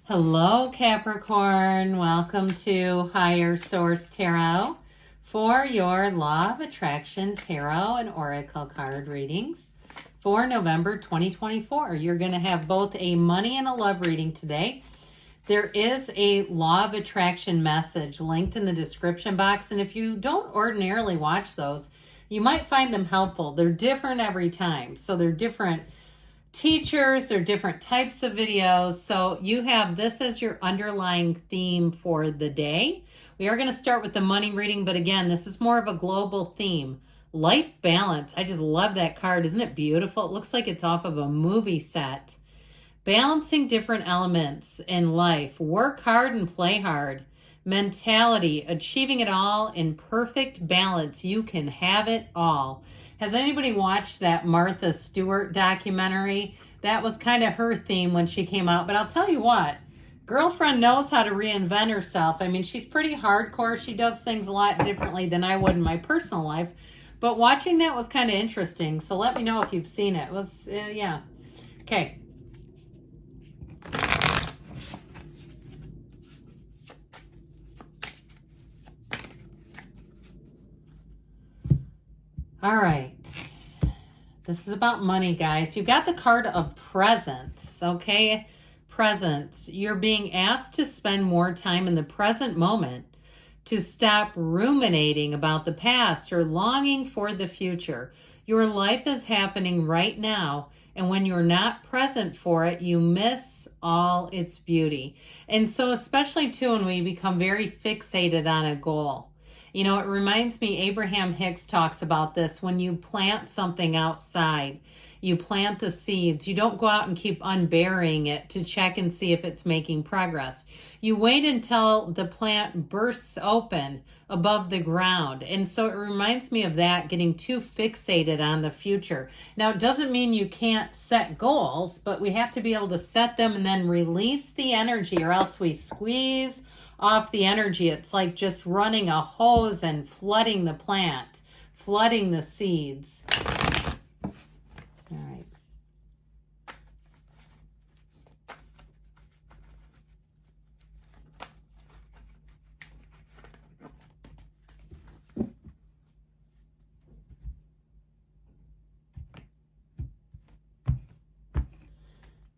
Hello, Capricorn. Welcome to Higher Source Tarot for your Law of Attraction Tarot and Oracle card readings for November 2024. You're going to have both a money and a love reading today. There is a Law of Attraction message linked in the description box, and if you don't ordinarily watch those, you might find them helpful. They're different every time, so they're different teachers, they're different types of videos. So you have this as your underlying theme for the day. We are going to start with the money reading, but again, this is more of a global theme. Life balance. I just love that card. Isn't it beautiful? It looks like it's off of a movie set. Balancing different elements in life. Work hard and play hard. Mentality. Achieving it all in perfect balance. You can have it all. Has anybody watched that Martha Stewart documentary? That was kind of her theme when she came out. But I'll tell you what, girlfriend knows how to reinvent herself. I mean, she's pretty hardcore. She does things a lot differently than I would in my personal life. But watching that was kind of interesting. So let me know if you've seen it. It was, yeah. Okay. All right. This is about money, guys. You've got the card of presents, okay? Presents. You're being asked to spend more time in the present moment, to stop ruminating about the past or longing for the future. Your life is happening right now, and when you're not present for it, you miss all its beauty. And so especially too when we become very fixated on a goal. You know, it reminds me, Abraham Hicks talks about this. When you plant something outside, you plant the seeds. You don't go out and keep unburying it to check and see if it's making progress. You wait until the plant bursts open above the ground. And so it reminds me of that, getting too fixated on the future. Now, it doesn't mean you can't set goals, but we have to be able to set them and then release the energy, or else we squeeze off the energy. It's like just running a hose and flooding the plant, flooding the seeds. All right.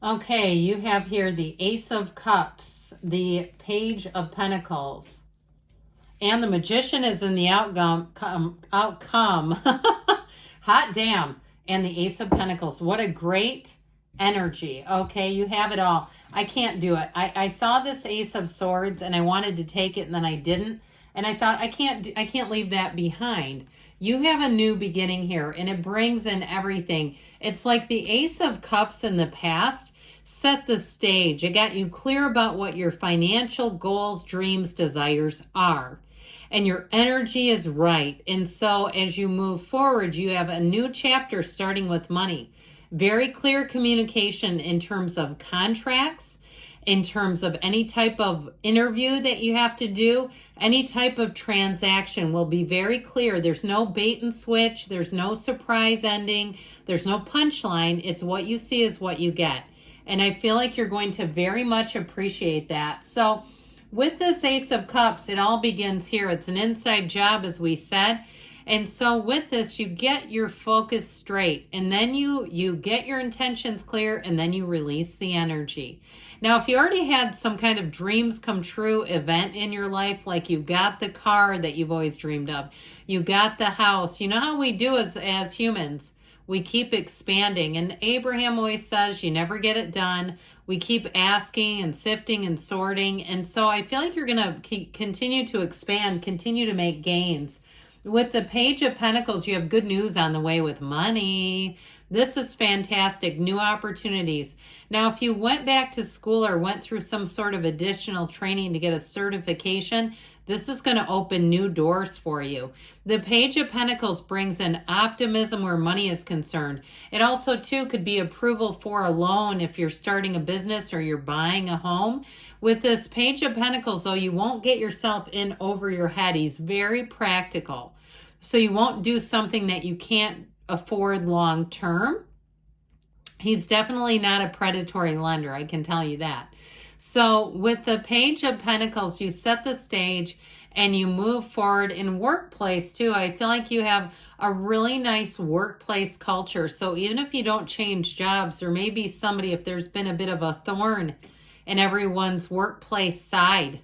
Okay, you have here the Ace of Cups, the Page of Pentacles, and the Magician is in the outcome. Hot damn. And the Ace of Pentacles. What a great energy. Okay, you have it all. I can't do it. I saw this Ace of Swords and I wanted to take it and then I didn't. And I thought, I can't leave that behind. You have a new beginning here, and it brings in everything. It's like the Ace of Cups in the past set the stage. It got you clear about what your financial goals, dreams, desires are. And your energy is right. And so as you move forward, you have a new chapter starting with money. Very clear communication in terms of contracts, in terms of any type of interview that you have to do, any type of transaction will be very clear. There's no bait and switch. There's no surprise ending. There's no punchline. It's what you see is what you get. And I feel like you're going to very much appreciate that. So with this Ace of Cups, it all begins here. It's an inside job, as we said. And so with this, you get your focus straight, and then you get your intentions clear, and then you release the energy. Now, if you already had some kind of dreams come true event in your life, like you got the car that you've always dreamed of, you got the house, you know how we do as humans, we keep expanding. And Abraham always says you never get it done. We keep asking and sifting and sorting. And so I feel like you're going to continue to expand, continue to make gains. With the Page of Pentacles, you have good news on the way with money. This is fantastic. New opportunities. Now, if you went back to school or went through some sort of additional training to get a certification, this is going to open new doors for you. The Page of Pentacles brings in optimism where money is concerned. It also, too, could be approval for a loan if you're starting a business or you're buying a home. With this Page of Pentacles, though, you won't get yourself in over your head. He's very practical. So you won't do something that you can't afford long term. He's definitely not a predatory lender, I can tell you that. So with the Page of Pentacles, you set the stage and you move forward in workplace too. I feel like you have a really nice workplace culture. So even if you don't change jobs, or maybe somebody, if there's been a bit of a thorn in everyone's workplace side,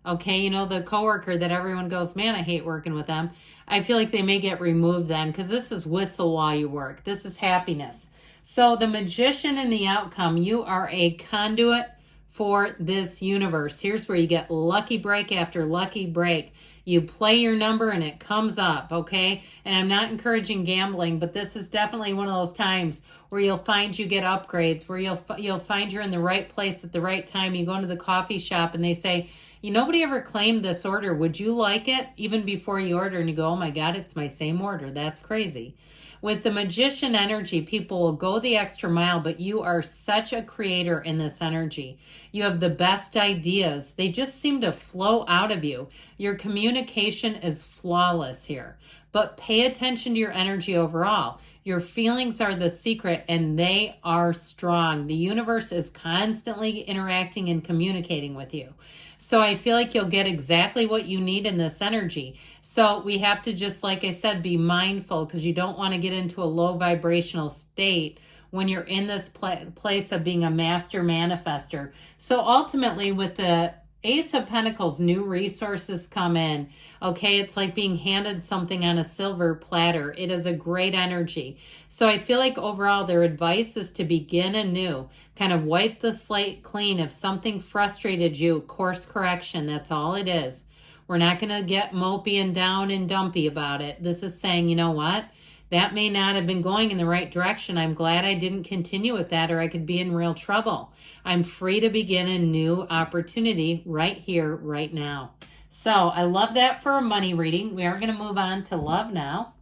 okay, you know, the coworker that everyone goes, man, I hate working with them. I feel like they may get removed then, because this is whistle while you work. This is happiness. So the Magician in the outcome, you are a conduit for this universe. Here's where you get lucky break after lucky break. You play your number and it comes up, okay? And I'm not encouraging gambling, but this is definitely one of those times where you'll find you get upgrades, where you'll find you're in the right place at the right time. You go into the coffee shop and they say, nobody ever claimed this order. Would you like it? Even before you order, and you go, oh my God, it's my same order. That's crazy. With the Magician energy, people will go the extra mile, but you are such a creator in this energy. You have the best ideas. They just seem to flow out of you. Your communication is flawless here, but pay attention to your energy overall. Your feelings are the secret, and they are strong. The universe is constantly interacting and communicating with you. So I feel like you'll get exactly what you need in this energy. So we have to just, like I said, be mindful, because you don't want to get into a low vibrational state when you're in this place of being a master manifester. So ultimately, with the Ace of Pentacles, new resources come in. Okay, it's like being handed something on a silver platter. It is a great energy. So I feel like overall their advice is to begin anew. Kind of wipe the slate clean. If something frustrated you, course correction. That's all it is. We're not going to get mopey and down and dumpy about it. This is saying, you know what? That may not have been going in the right direction. I'm glad I didn't continue with that, or I could be in real trouble. I'm free to begin a new opportunity right here, right now. So I love that for a money reading. We are going to move on to love now.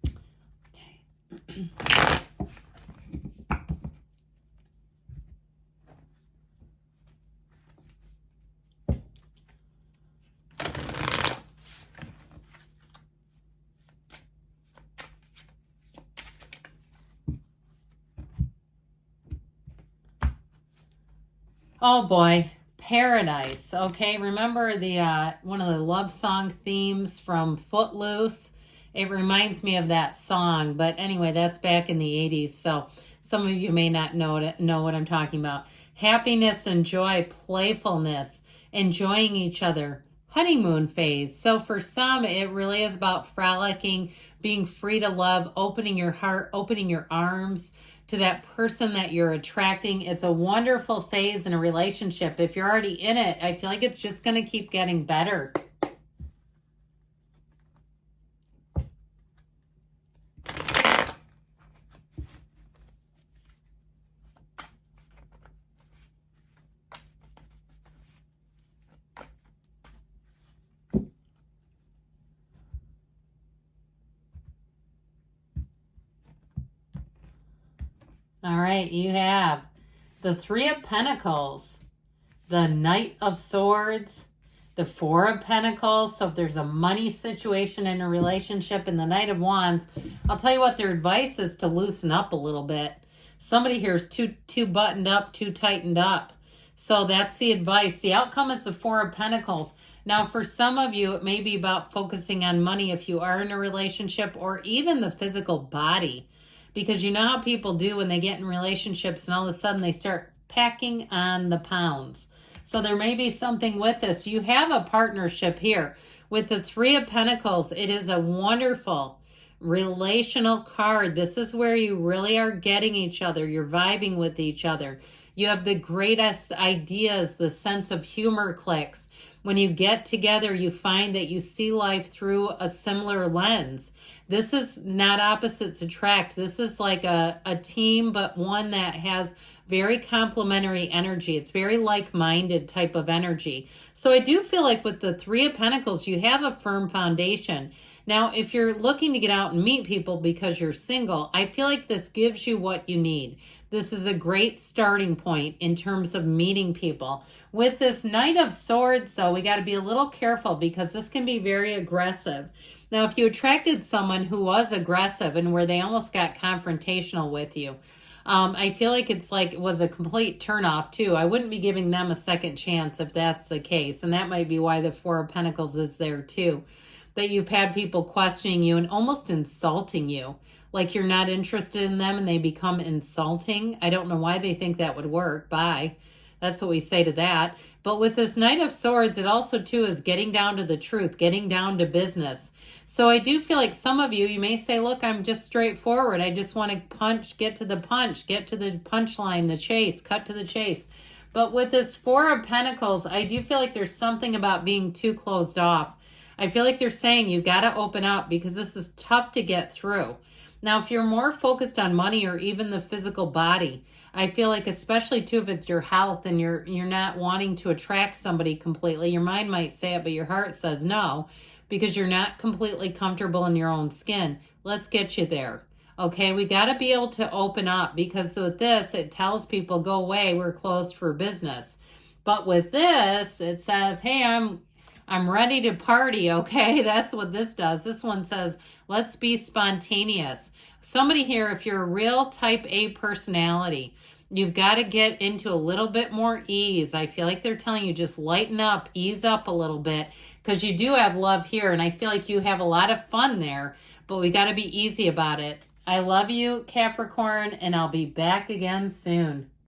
Okay. Oh boy, Paradise. Okay, remember the one of the love song themes from Footloose? It reminds me of that song, but anyway, that's back in the 80s, so some of you may not know what I'm talking about. Happiness and joy, playfulness, enjoying each other, honeymoon phase. So for some, it really is about frolicking, being free to love, opening your heart, opening your arms to that person that you're attracting. It's a wonderful phase in a relationship. If you're already in it, I feel like it's just going to keep getting better. All right, you have the Three of Pentacles, the Knight of Swords, the Four of Pentacles. So if there's a money situation in a relationship, and the Knight of Wands, I'll tell you what, their advice is to loosen up a little bit. Somebody here is too buttoned up, too tightened up. So that's the advice. The outcome is the Four of Pentacles. Now, for some of you, it may be about focusing on money if you are in a relationship, or even the physical body. Because you know how people do when they get in relationships and all of a sudden they start packing on the pounds. So there may be something with this. You have a partnership here. With the Three of Pentacles, it is a wonderful relational card. This is where you really are getting each other. You're vibing with each other. You have the greatest ideas. The sense of humor clicks. When you get together, you find that you see life through a similar lens. This is not opposites attract. This is like a team, but one that has very complementary energy. It's very like-minded type of energy. So I do feel like with the Three of Pentacles, you have a firm foundation. Now, if you're looking to get out and meet people because you're single, I feel like this gives you what you need. This is a great starting point in terms of meeting people. With this Knight of Swords, though, we got to be a little careful because this can be very aggressive. Now, if you attracted someone who was aggressive and where they almost got confrontational with you, I feel like it was a complete turnoff too. I wouldn't be giving them a second chance if that's the case. And that might be why the Four of Pentacles is there too. That you've had people questioning you and almost insulting you. Like you're not interested in them and they become insulting. I don't know why they think that would work. Bye. That's what we say to that. But with this Knight of Swords, it also too is getting down to the truth, getting down to business. So I do feel like some of you may say, look, I'm just straightforward. I just want to get to the punch, get to the punchline, the chase, cut to the chase. But with this Four of Pentacles, I do feel like there's something about being too closed off. I feel like they're saying you got to open up because this is tough to get through. Now, if you're more focused on money or even the physical body, I feel like especially too if it's your health and you're not wanting to attract somebody completely, your mind might say it, but your heart says no. Because you're not completely comfortable in your own skin. Let's get you there. Okay, we got to be able to open up because with this, it tells people, go away, we're closed for business. But with this, it says, hey, I'm ready to party, okay? That's what this does. This one says, let's be spontaneous. Somebody here, if you're a real type A personality, you've got to get into a little bit more ease. I feel like they're telling you just lighten up, ease up a little bit, because you do have love here, and I feel like you have a lot of fun there, but we got to be easy about it. I love you, Capricorn, and I'll be back again soon.